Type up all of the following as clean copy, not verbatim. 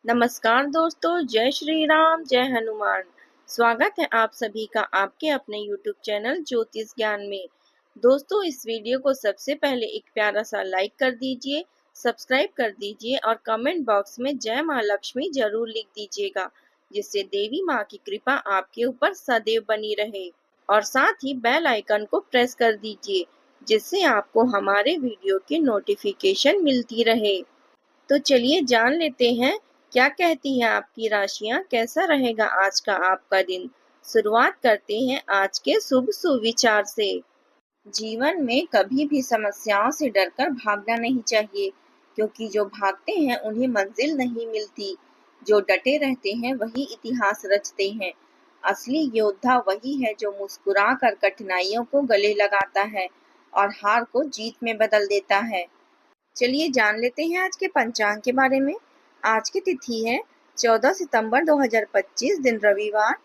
नमस्कार दोस्तों, जय श्री राम, जय हनुमान। स्वागत है आप सभी का आपके अपने YouTube चैनल ज्योतिष ज्ञान में। दोस्तों, इस वीडियो को सबसे पहले एक प्यारा सा लाइक कर दीजिए, सब्सक्राइब कर दीजिए और कमेंट बॉक्स में जय माँ लक्ष्मी जरूर लिख दीजिएगा, जिससे देवी माँ की कृपा आपके ऊपर सदैव बनी रहे। और साथ ही बेल आइकन को प्रेस कर दीजिए, जिससे आपको हमारे वीडियो की नोटिफिकेशन मिलती रहे। तो चलिए जान लेते हैं क्या कहती हैं आपकी राशियां, कैसा रहेगा आज का आपका दिन। शुरुआत करते हैं आज के शुभ सुविचार से। जीवन में कभी भी समस्याओं से डरकर भागना नहीं चाहिए, क्योंकि जो भागते हैं उन्हें मंजिल नहीं मिलती। जो डटे रहते हैं वही इतिहास रचते हैं। असली योद्धा वही है जो मुस्कुरा कर कठिनाइयों को गले लगाता है और हार को जीत में बदल देता है। चलिए जान लेते हैं आज के पंचांग के बारे में। आज की तिथि है 14 सितंबर 2025, दिन रविवार,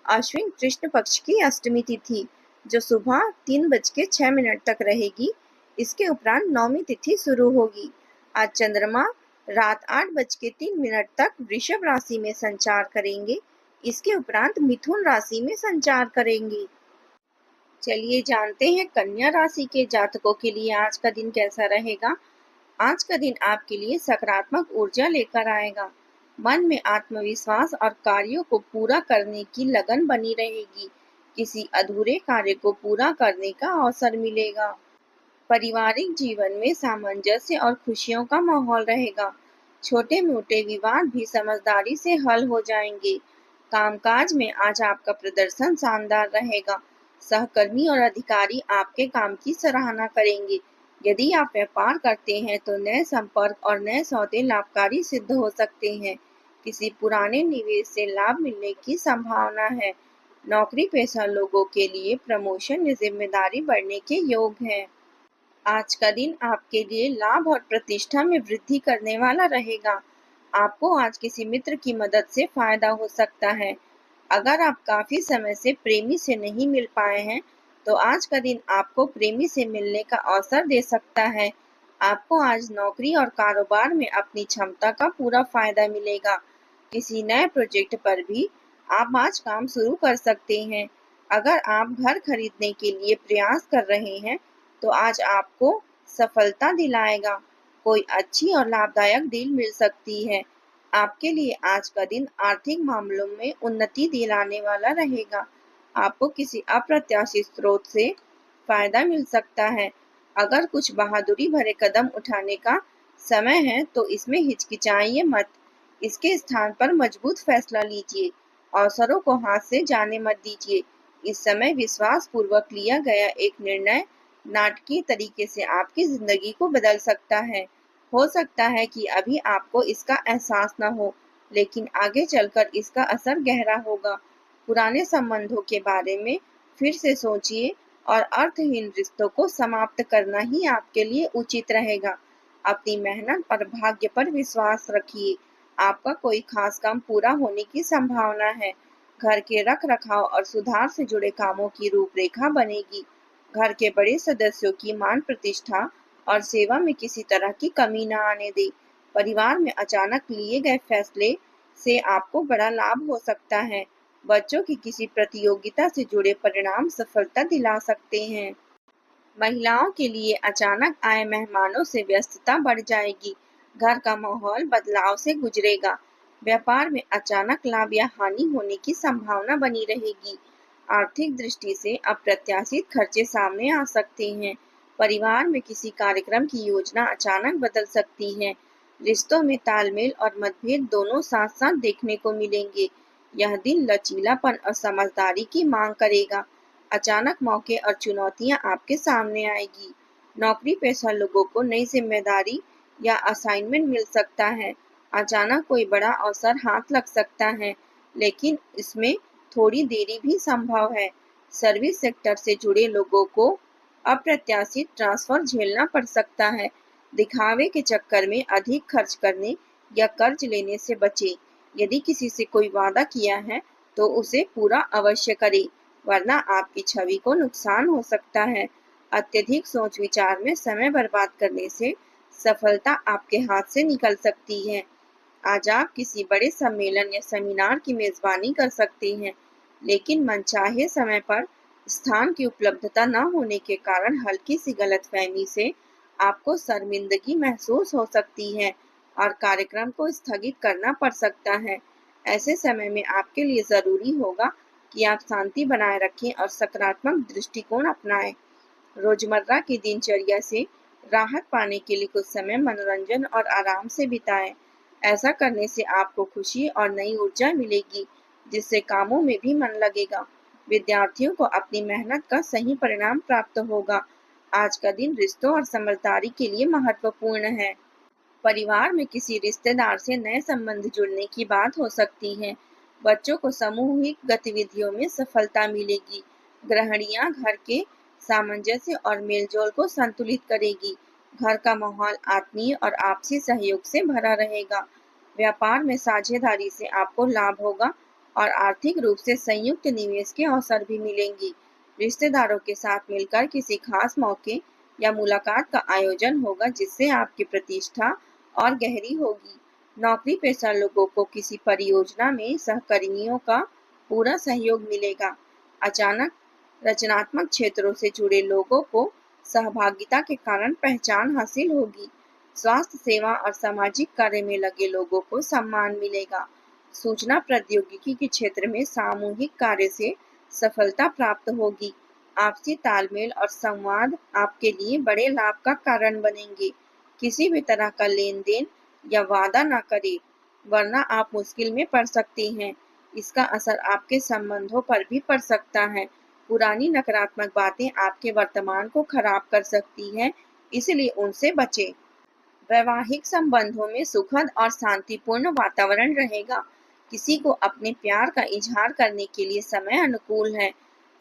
आश्विन कृष्ण पक्ष की अष्टमी तिथि, जो सुबह 3:06 तक रहेगी। इसके उपरांत नौमी तिथि शुरू होगी। आज चंद्रमा रात 8:03 तक वृषभ राशि में संचार करेंगे। इसके उपरांत मिथुन राशि में संचार करेंगे। चलिए जानते हैं कन्या राशि के जातकों के लिए आज का दिन कैसा रहेगा। आज का दिन आपके लिए सकारात्मक ऊर्जा लेकर आएगा। मन में आत्मविश्वास और कार्यों को पूरा करने की लगन बनी रहेगी। किसी अधूरे कार्य को पूरा करने का अवसर मिलेगा। पारिवारिक जीवन में सामंजस्य और खुशियों का माहौल रहेगा। छोटे मोटे विवाद भी समझदारी से हल हो जाएंगे। कामकाज में आज आपका प्रदर्शन शानदार रहेगा। सहकर्मी और अधिकारी आपके काम की सराहना करेंगे। यदि आप व्यापार करते हैं तो नए संपर्क और नए सौदे लाभकारी सिद्ध हो सकते हैं। किसी पुराने निवेश से लाभ मिलने की संभावना है। नौकरी पेशा लोगों के लिए प्रमोशन या जिम्मेदारी बढ़ने के योग है। आज का दिन आपके लिए लाभ और प्रतिष्ठा में वृद्धि करने वाला रहेगा। आपको आज किसी मित्र की मदद से फायदा हो सकता है। अगर आप काफी समय से प्रेमी से नहीं मिल पाए हैं, तो आज का दिन आपको प्रेमी से मिलने का अवसर दे सकता है। आपको आज नौकरी और कारोबार में अपनी क्षमता का पूरा फायदा मिलेगा। किसी नए प्रोजेक्ट पर भी आप आज काम शुरू कर सकते हैं। अगर आप घर खरीदने के लिए प्रयास कर रहे हैं, तो आज आपको सफलता दिलाएगा। कोई अच्छी और लाभदायक डील मिल सकती है। आपके लिए आज का दिन आर्थिक मामलों में उन्नति दिलाने वाला रहेगा। आपको किसी अप्रत्याशित स्रोत से फायदा मिल सकता है। अगर कुछ बहादुरी भरे कदम उठाने का समय है, तो इसमें हिचकिचाइए मत। इसके स्थान पर मजबूत फैसला लीजिए। अवसरों को हाथ से जाने मत दीजिए। इस समय विश्वास पूर्वक लिया गया एक निर्णय नाटकीय तरीके से आपकी जिंदगी को बदल सकता है। हो सकता है कि अभी आपको इसका एहसास न हो, लेकिन आगे चलकर इसका असर गहरा होगा। पुराने संबंधों के बारे में फिर से सोचिए और अर्थहीन रिश्तों को समाप्त करना ही आपके लिए उचित रहेगा। अपनी मेहनत और भाग्य पर विश्वास रखिए। आपका कोई खास काम पूरा होने की संभावना है। घर के रख रखाव और सुधार से जुड़े कामों की रूपरेखा बनेगी। घर के बड़े सदस्यों की मान प्रतिष्ठा और सेवा में किसी तरह की कमी न आने दे। परिवार में अचानक लिए गए फैसले से आपको बड़ा लाभ हो सकता है। बच्चों की किसी प्रतियोगिता से जुड़े परिणाम सफलता दिला सकते हैं। महिलाओं के लिए अचानक आए मेहमानों से व्यस्तता बढ़ जाएगी। घर का माहौल बदलाव से गुजरेगा। व्यापार में अचानक लाभ या हानि होने की संभावना बनी रहेगी। आर्थिक दृष्टि से अप्रत्याशित खर्चे सामने आ सकते हैं। परिवार में किसी कार्यक्रम की योजना अचानक बदल सकती है। रिश्तों में तालमेल और मतभेद दोनों साथ साथ देखने को मिलेंगे। यह दिन लचीलापन और समझदारी की मांग करेगा। अचानक मौके और चुनौतियां आपके सामने आएगी। नौकरी पेशा लोगों को नई जिम्मेदारी या असाइनमेंट मिल सकता है। अचानक कोई बड़ा अवसर हाथ लग सकता है, लेकिन इसमें थोड़ी देरी भी संभव है। सर्विस सेक्टर से जुड़े लोगों को अप्रत्याशित ट्रांसफर झेलना पड़ सकता है। दिखावे के चक्कर में अधिक खर्च करने या कर्ज लेने से बचें। यदि किसी से कोई वादा किया है, तो उसे पूरा अवश्य करें, वरना आपकी छवि को नुकसान हो सकता है। अत्यधिक सोच विचार में समय बर्बाद करने से सफलता आपके हाथ से निकल सकती है। आज आप किसी बड़े सम्मेलन या सेमिनार की मेजबानी कर सकते हैं, लेकिन मनचाहे समय पर स्थान की उपलब्धता न होने के कारण हल्की सी गलतफहमी से आपको शर्मिंदगी महसूस हो सकती है और कार्यक्रम को स्थगित करना पड़ सकता है। ऐसे समय में आपके लिए ज़रूरी होगा कि आप शांति बनाए रखें और सकारात्मक दृष्टिकोण अपनाएं। रोजमर्रा की दिनचर्या से राहत पाने के लिए कुछ समय मनोरंजन और आराम से बिताएं। ऐसा करने से आपको खुशी और नई ऊर्जा मिलेगी, जिससे कामों में भी मन लगेगा। विद्यार्थियों को अपनी मेहनत का सही परिणाम प्राप्त होगा। आज का दिन रिश्तों और समझदारी के लिए महत्वपूर्ण है। परिवार में किसी रिश्तेदार से नए संबंध जुड़ने की बात हो सकती है। बच्चों को सामूहिक गतिविधियों में सफलता मिलेगी। गृहिणियां घर के सामंजस्य और मेलजोल को संतुलित करेगी। घर का माहौल आत्मीय और आपसी सहयोग से भरा रहेगा। व्यापार में साझेदारी से आपको लाभ होगा और आर्थिक रूप से संयुक्त निवेश के अवसर भी मिलेंगे। रिश्तेदारों के साथ मिलकर किसी खास मौके या मुलाकात का आयोजन होगा, जिससे आपकी प्रतिष्ठा और गहरी होगी। नौकरी पेशा लोगों को किसी परियोजना में सहकर्मियों का पूरा सहयोग मिलेगा। अचानक रचनात्मक क्षेत्रों से जुड़े लोगों को सहभागिता के कारण पहचान हासिल होगी। स्वास्थ्य सेवा और सामाजिक कार्य में लगे लोगों को सम्मान मिलेगा। सूचना प्रौद्योगिकी के क्षेत्र में सामूहिक कार्य से सफलता प्राप्त होगी। आपसी तालमेल और संवाद आपके लिए बड़े लाभ का कारण बनेंगे। किसी भी तरह का लेन-देन या वादा न करें, वरना आप मुश्किल में पड़ सकते हैं। इसका असर आपके संबंधों पर भी पड़ सकता है। पुरानी नकारात्मक बातें आपके वर्तमान को खराब कर सकती हैं, इसलिए उनसे बचें। वैवाहिक संबंधों में सुखद और शांतिपूर्ण वातावरण रहेगा। किसी को अपने प्यार का इजहार करने के लिए समय अनुकूल है।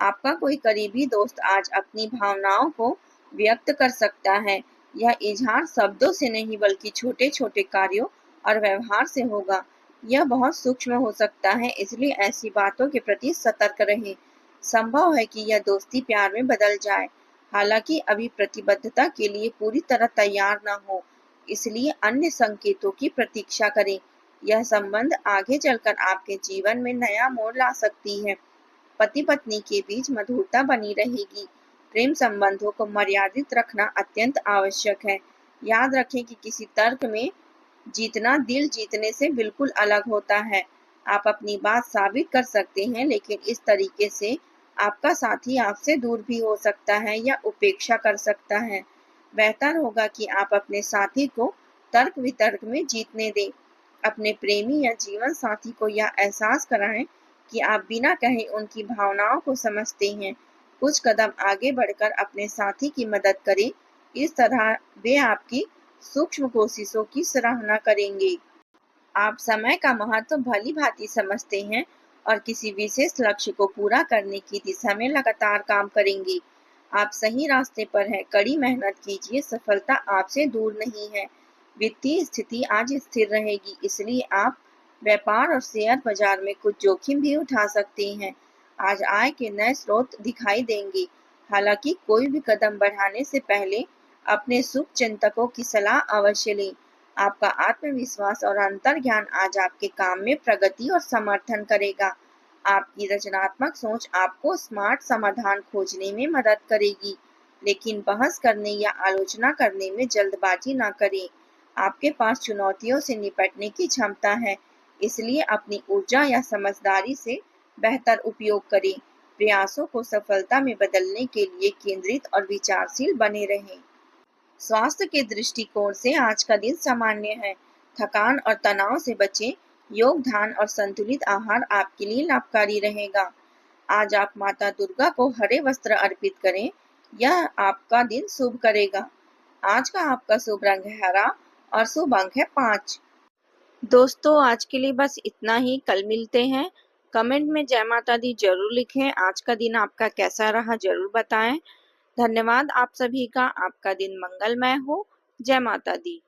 आपका कोई करीबी दोस्त आज अपनी भावनाओं को व्यक्त कर सकता है। यह इजहार शब्दों से नहीं बल्कि छोटे छोटे कार्यों और व्यवहार से होगा। यह बहुत सूक्ष्म हो सकता है, इसलिए ऐसी बातों के प्रति सतर्क रहें। संभव है कि यह दोस्ती प्यार में बदल जाए, हालांकि अभी प्रतिबद्धता के लिए पूरी तरह तैयार न हो, इसलिए अन्य संकेतों की प्रतीक्षा करें। यह संबंध आगे चलकर आपके जीवन में नया मोड़ ला सकती है। पति पत्नी के बीच मधुरता बनी रहेगी। प्रेम संबंधों को मर्यादित रखना अत्यंत आवश्यक है। याद रखें कि किसी तर्क में जीतना दिल जीतने से बिल्कुल अलग होता है। आप अपनी बात साबित कर सकते हैं, लेकिन इस तरीके से आपका साथी आपसे दूर भी हो सकता है या उपेक्षा कर सकता है। बेहतर होगा कि आप अपने साथी को तर्क वितर्क में जीतने दें। अपने प्रेमी या जीवन साथी को यह एहसास कराएं कि आप बिना कहे उनकी भावनाओं को समझते हैं। कुछ कदम आगे बढ़कर अपने साथी की मदद करें। इस तरह वे आपकी सूक्ष्म कोशिशों की सराहना करेंगे। आप समय का महत्व भली-भांति समझते हैं और किसी विशेष लक्ष्य को पूरा करने की दिशा में लगातार काम करेंगे। आप सही रास्ते पर हैं, कड़ी मेहनत कीजिए, सफलता आपसे दूर नहीं है। वित्तीय स्थिति आज स्थिर रहेगी, इसलिए आप व्यापार और शेयर बाजार में कुछ जोखिम भी उठा सकते हैं। आज आय के नए स्रोत दिखाई देंगे, हालांकि कोई भी कदम बढ़ाने से पहले अपने शुभ चिंतकों की सलाह अवश्य लें। आपका आत्मविश्वास और अंतर्ज्ञान आज आपके काम में प्रगति और समर्थन करेगा। आपकी रचनात्मक सोच आपको स्मार्ट समाधान खोजने में मदद करेगी, लेकिन बहस करने या आलोचना करने में जल्दबाजी न करें। आपके पास चुनौतियों से निपटने की क्षमता है, इसलिए अपनी ऊर्जा या समझदारी से बेहतर उपयोग करें। प्रयासों को सफलता में बदलने के लिए केंद्रित और विचारशील बने रहें। स्वास्थ्य के दृष्टिकोण से आज का दिन सामान्य है। थकान और तनाव से बचें। योग, ध्यान और संतुलित आहार आपके लिए लाभकारी रहेगा। आज आप माता दुर्गा को हरे वस्त्र अर्पित करें, यह आपका दिन शुभ करेगा। आज का आपका शुभ रंग है हरा और शुभ अंक है 5। दोस्तों, आज के लिए बस इतना ही। कल मिलते हैं। कमेंट में जय माता दी जरूर लिखें। आज का दिन आपका कैसा रहा जरूर बताएं। धन्यवाद आप सभी का। आपका दिन मंगलमय हो। जय माता दी।